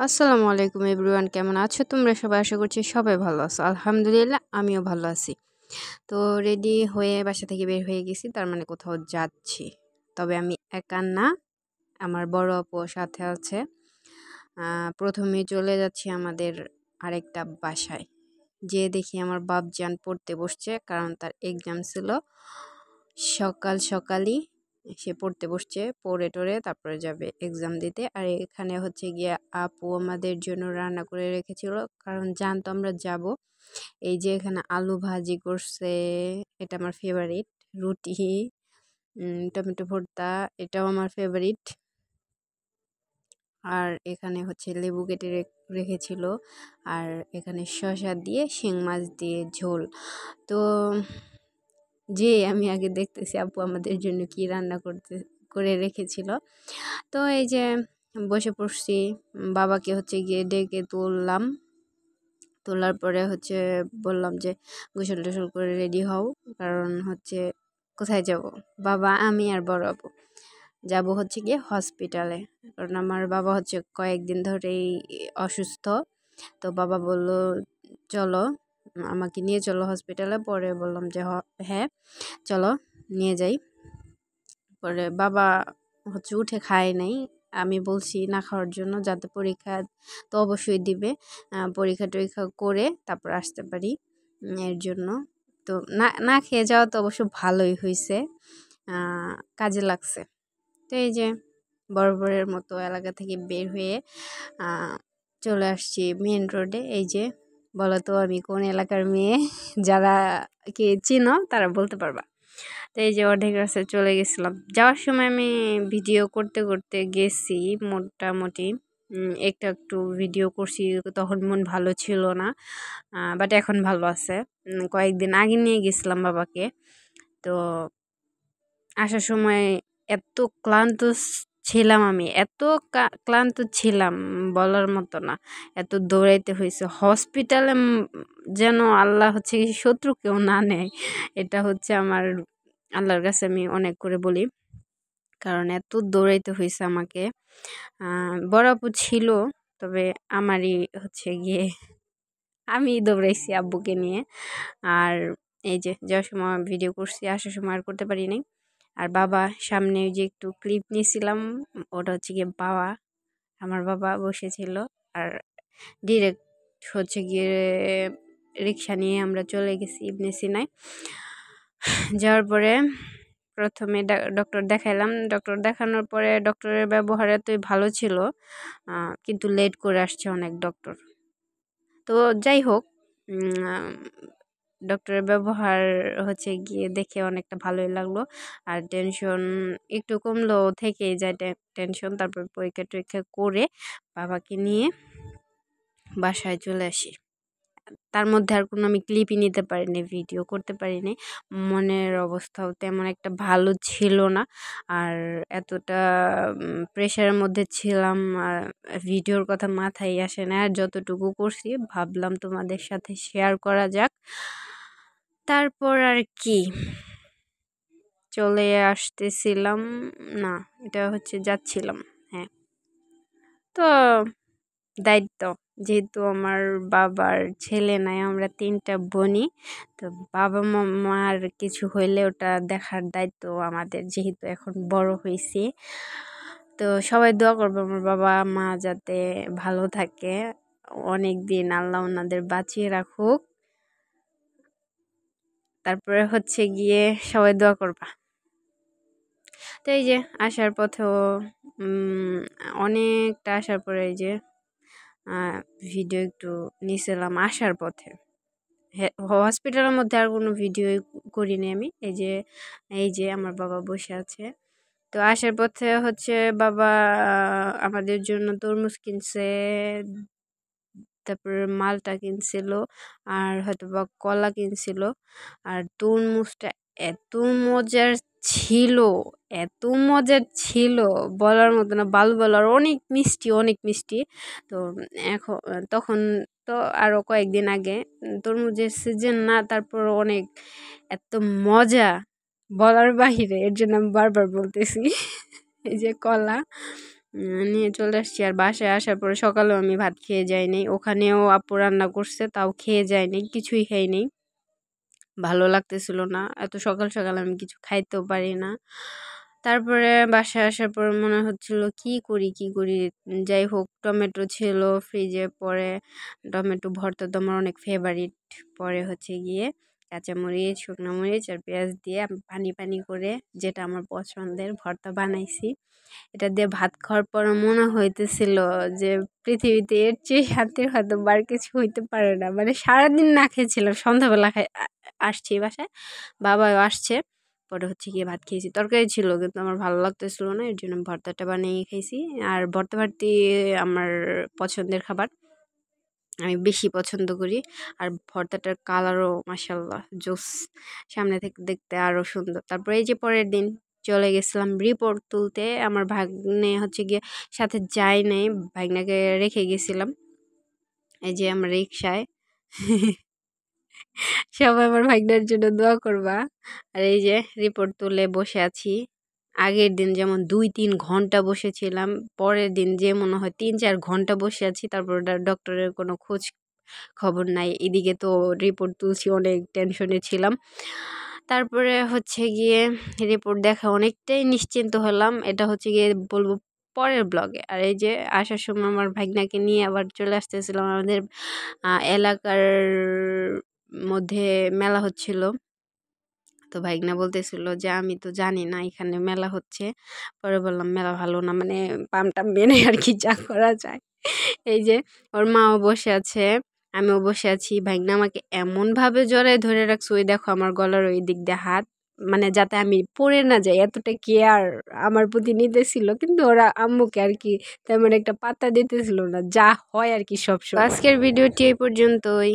আসসালামু আলাইকুম এভরিওয়ান, কেমন আছো তোমরা সবাই? আশা করছি সবাই ভালো আছো। আলহামদুলিল্লাহ, আমিও ভালো আছি। তো রেডি হয়ে বাসা থেকে বের হয়ে গেছি, তার মানে কোথাও যাচ্ছি। তবে আমি একা না, আমার বড় আপু সাথে আছে। প্রথমে চলে যাচ্ছি আমাদের আরেকটা বাসায়। যে দেখি আমার বাপজান পড়তে বসছে, কারণ তার এক্সাম ছিল। সকাল সকালই সে পড়তে বসছে, পড়ে টরে তারপরে যাবে এক্সাম দিতে। আর এখানে হচ্ছে গিয়ে আপু আমাদের জন্য রান্না করে রেখেছিল, কারণ জানতো আমরা যাব। এই যে এখানে আলু ভাজি করছে, এটা আমার ফেভারিট। রুটি, টমেটো ভর্তা, এটাও আমার ফেভারিট। আর এখানে হচ্ছে লেবু কেটে রেখেছিল। আর এখানে শসা দিয়ে শিং মাছ দিয়ে ঝোল। তো যে আমি আগে দেখতেছি আপু আমাদের জন্য কি রান্না করে রেখেছিল। তো এই যে বসে পড়ছি, বাবাকে হচ্ছে গিয়ে ডেকে তুললাম। তোলার পরে হচ্ছে বললাম যে গোসল টোসল করে রেডি হও, কারণ হচ্ছে কোথায় যাব? বাবা, আমি আর বড় আপু যাব হচ্ছে গিয়ে হসপিটালে। কারণ আমার বাবা হচ্ছে কয়েকদিন ধরেই অসুস্থ। তো বাবা বলল চলো, আমাকে নিয়ে চলো হসপিটালে। পরে বললাম যে হ্যাঁ চলো, নিয়ে যাই। পরে বাবা হচ্ছে উঠে খায় নাই। আমি বলছি না খাওয়ার জন্য, যাতে পরীক্ষা তো অবশ্যই দিবে, পরীক্ষা টরীক্ষা করে তারপর আসতে পারি, এর জন্য। তো না না খেয়ে যাওয়া তো অবশ্য ভালোই হয়েছে, কাজে লাগছে। তো এই যে বরাবরের মতো এলাকা থেকে বের হয়ে চলে আসছি মেন রোডে। এই যে বলো তো আমি কোন এলাকার মেয়ে? যারা কে চিনো তারা বলতে পারবা। তো এই যে অর্ধেক রাস্তায় চলে গেছিলাম। যাওয়ার সময় আমি ভিডিও করতে করতে গেছি মোটামুটি, একটু একটু ভিডিও করছি। তখন মন ভালো ছিল না, বাট এখন ভালো আছে। কয়েকদিন আগে নিয়ে গেছিলাম বাবাকে। তো আসার সময় এত ক্লান্ত ছিলাম, আমি এত ক্লান্ত ছিলাম বলার মতো না। এত দৌড়াইতে হয়েছে হসপিটালে, যেন আল্লাহ হচ্ছে শত্রু কেউ না নেয়। এটা হচ্ছে আমার আল্লাহর কাছে আমি অনেক করে বলি, কারণ এত দৌড়াইতে হয়েছে আমাকে। বড় আপু ছিল, তবে আমারই হচ্ছে গিয়ে আমি দৌড়াইছি আব্বুকে নিয়ে। আর এই যে যাওয়ার সময় ভিডিও করছি, আসার সময় আর করতে পারি নাই। আর বাবা সামনে ওই যে একটু ক্লিপ নিয়েছিলাম, ওটা হচ্ছে গিয়ে আমার বাবা বসেছিল। আর ডিরেক্ট হচ্ছে গিয়ে রিক্সা নিয়ে আমরা চলে গেছি ইবনে সিনায়। যাওয়ার পরে প্রথমে ডক্টর দেখাইলাম। ডক্টর দেখানোর পরে ডক্টরের ব্যবহার এতই ভালো ছিল, কিন্তু লেট করে আসছে অনেক ডক্টর। তো যাই হোক, ডক্টরের ব্যবহার হচ্ছে গিয়ে দেখে অনেকটা ভালোই লাগলো। আর টেনশন একটু কমলো, থেকেই যায় টেনশন। তারপর পরীক্ষা টরীক্ষা করে বাবাকে নিয়ে বাসায় চলে আসি। তার মধ্যে আর কোনো আমি ক্লিপই নিতে পারিনি, ভিডিও করতে পারিনি। মনের অবস্থাও তেমন একটা ভালো ছিল না, আর এতটা প্রেশারের মধ্যে ছিলাম, আর ভিডিওর কথা মাথায় আসে না। আর যতটুকু করছি ভাবলাম তোমাদের সাথে শেয়ার করা যাক। তারপর আর কি, চলে আসতেছিলাম, না এটা হচ্ছে যাচ্ছিলাম, হ্যাঁ। তো দায়িত্ব, যেহেতু আমার বাবার ছেলে নাই, আমরা 3টা বোনই। তো বাবা মামার কিছু হইলে ওটা দেখার দায়িত্ব আমাদের, যেহেতু এখন বড় হয়েছি। তো সবাই দোয়া করবে আমার বাবা মা যাতে ভালো থাকে, অনেক দিন আল্লাহ ওনাদের বাঁচিয়ে রাখুক। তারপরে হচ্ছে গিয়ে সবাই দোয়া করবা। তো এই যে আসার পথেও অনেকটা আসার পরে এই যে ভিডিও একটু নিয়েছিলাম আসার পথে। হসপিটালের মধ্যে আর কোনো ভিডিও করিনি আমি। এই যে আমার বাবা বসে আছে। তো আসার পথে হচ্ছে বাবা আমাদের জন্য তরমুজ কিনছে, তারপরে মালটা কিনছিল, আর হয়তো বা কলা কিনছিল। আর তরমুজটা এত মজার ছিল, এত মজার ছিল বলার মতো না, বলার অনেক মিষ্টি, অনেক মিষ্টি। তো এখন তখন তো আরও কয়েকদিন আগে তরমুজের সিজন না, তারপর অনেক এত মজা বলার বাহিরে, এর জন্য আমি বারবার বলতেছি। এই যে কলা, নিয়ে চলে আসছি। আর বাসায় আসার পরে সকালেও আমি ভাত খেয়ে যাইনি, ওখানেও আপু রান্না করছে তাও খেয়ে যাইনি, কিছুই খাইনি, ভালো লাগতেছিল না। এত সকাল সকাল আমি কিছু খাইতেও পারি না। তারপরে বাসায় আসার পর মনে হচ্ছিল কি করি কি করি। যাই হোক, টমেটো ছিল ফ্রিজে, পরে টমেটো ভর্তা তো আমার অনেক ফেভারিট। পরে হচ্ছে গিয়ে কাঁচামরিচ, শুকনো মরিচ আর পেঁয়াজ দিয়ে আমি পানি পানি করে, যেটা আমার পছন্দের, ভর্তা বানাইছি। এটা দিয়ে ভাত খাওয়ার পর মনে হইতেছিল যে পৃথিবীতে এর চেয়ে শান্তির হয়তো আর কিছু হইতে পারে না। মানে সারাদিন না খেয়েছিলাম, সন্ধ্যাবেলা আসছি বাসায়, বাবাও আসছে, পরে হচ্ছে গিয়ে ভাত খেয়েছি। তরকারি ছিল কিন্তু আমার ভালো লাগতেছিল না, এর জন্য ভর্তাটা বানিয়ে খেয়েছি। আর ভর্তা ভাতি আমার পছন্দের খাবার, আমি বেশি পছন্দ করি। আর ভর্তাটার কালারও মাশাল্লাহ জোস, সামনে থেকে দেখতে আরও সুন্দর। তারপরে এই যে পরের দিন চলে গেছিলাম রিপোর্ট তুলতে। আমার ভাগ্নে হচ্ছে গিয়ে সাথে যায় নাই, ভাগ্নাকে রেখে গেছিলাম। এই যে আমার রিক্সায় সবাই আমার ভাগ্নের জন্য দোয়া করবা। আর এই যে রিপোর্ট তুলে বসে আছি। আগের দিন যেমন ২-৩ ঘন্টা বসেছিলাম, পরের দিন যে মনে হয় ৩-৪ ঘন্টা বসে আছি। তারপর ডক্টরের কোনো খোঁজ খবর নাই। এদিকে তো রিপোর্ট তুলছি, অনেক টেনশনে ছিলাম। তারপরে হচ্ছে গিয়ে রিপোর্ট দেখা অনেকটাই নিশ্চিন্ত হলাম। এটা হচ্ছে গিয়ে বলবো পরের ব্লগে। আর এই যে আসার সময় আমার ভাগ্নাকে নিয়ে আবার চলে আসতেছিলাম। আমাদের এলাকার মধ্যে মেলা হচ্ছিল। তো ভাইগনা বলতেছিল যে আমি তো জানি না এখানে মেলা হচ্ছে। পরে বললাম মেলা ভালো না, মানে পাম টাম মেনে আর কি যা করা যায়। এই যে ওর মাও বসে আছে, আমিও বসে আছি। ভাইগনা আমাকে এমনভাবে জড়ায় ধরে রাখছে, ওই দেখো আমার গলার ওই দিক দিয়ে হাত, মানে যাতে আমি পড়ে না যাই, এতটা কেয়ার আমার প্রতি নিতেছিল। কিন্তু ওরা আম্মুকে আর কি তেমন একটা পাত্তা দিতেছিল না, যা হয় আর কি সবসময়। আজকের ভিডিওটি এই পর্যন্তই।